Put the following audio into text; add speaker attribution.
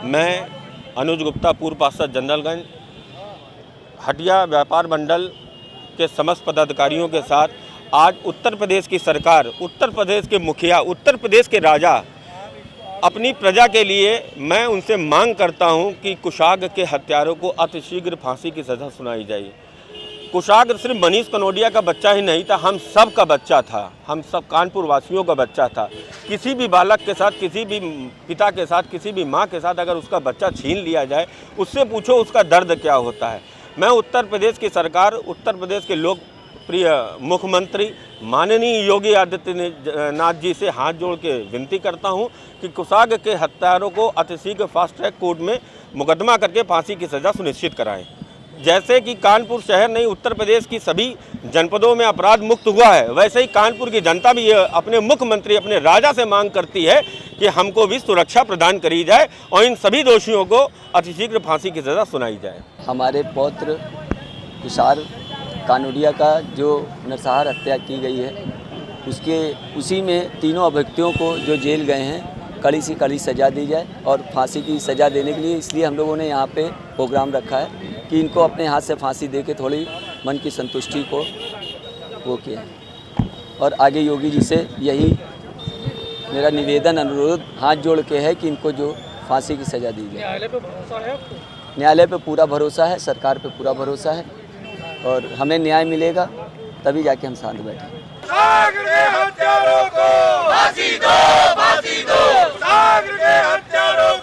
Speaker 1: मैं अनुज गुप्ता, पूर्व पार्षद जनरलगंज, हटिया व्यापार मंडल के समस्त पदाधिकारियों के साथ आज उत्तर प्रदेश की सरकार, उत्तर प्रदेश के मुखिया, उत्तर प्रदेश के राजा, अपनी प्रजा के लिए मैं उनसे मांग करता हूं कि कुशाग्र के हत्यारों को अतिशीघ्र फांसी की सज़ा सुनाई जाए। कुशाग्र सिर्फ मनीष कनौडिया का बच्चा ही नहीं था, हम सब का बच्चा था, हम सब कानपुर वासियों का बच्चा था। किसी भी बालक के साथ, किसी भी पिता के साथ, किसी भी माँ के साथ अगर उसका बच्चा छीन लिया जाए, उससे पूछो उसका दर्द क्या होता है। मैं उत्तर प्रदेश की सरकार, उत्तर प्रदेश के लोकप्रिय मुख्यमंत्री माननीय योगी आदित्यनाथ जी से हाथ जोड़ के विनती करता हूं कि कुशाग्र के हत्यारों को अतिशीघ्र फास्ट ट्रैक कोर्ट में मुकदमा करके फांसी की सज़ा सुनिश्चित कराएं। जैसे कि कानपुर शहर नहीं, उत्तर प्रदेश की सभी जनपदों में अपराध मुक्त हुआ है, वैसे ही कानपुर की जनता भी अपने मुख्यमंत्री, अपने राजा से मांग करती है कि हमको भी सुरक्षा प्रदान करी जाए और इन सभी दोषियों को अतिशीघ्र फांसी की सज़ा सुनाई जाए।
Speaker 2: हमारे पौत्र कुशाग्र कनौडिया का जो नरसंहार हत्या की गई है, उसी में तीनों अभियुक्तों को जो जेल गए हैं कड़ी से कड़ी सज़ा दी जाए और फांसी की सज़ा देने के लिए इसलिए हम लोगों ने यहाँ पे प्रोग्राम रखा है कि इनको अपने हाथ से फांसी दे के थोड़ी मन की संतुष्टि को वो किया। और आगे योगी जी से यही मेरा निवेदन, अनुरोध हाथ जोड़ के है कि इनको जो फांसी की सज़ा दी जाए।
Speaker 3: न्यायालय पे भरोसा है आपको?
Speaker 2: न्यायालय पे पूरा भरोसा है, सरकार पे पूरा भरोसा है और हमें न्याय मिलेगा तभी जाके हम साथ बैठेंगे।
Speaker 4: कुशाग्र के हत्यारों को फांसी दो, फांसी दो। कुशाग्र के हत्यारों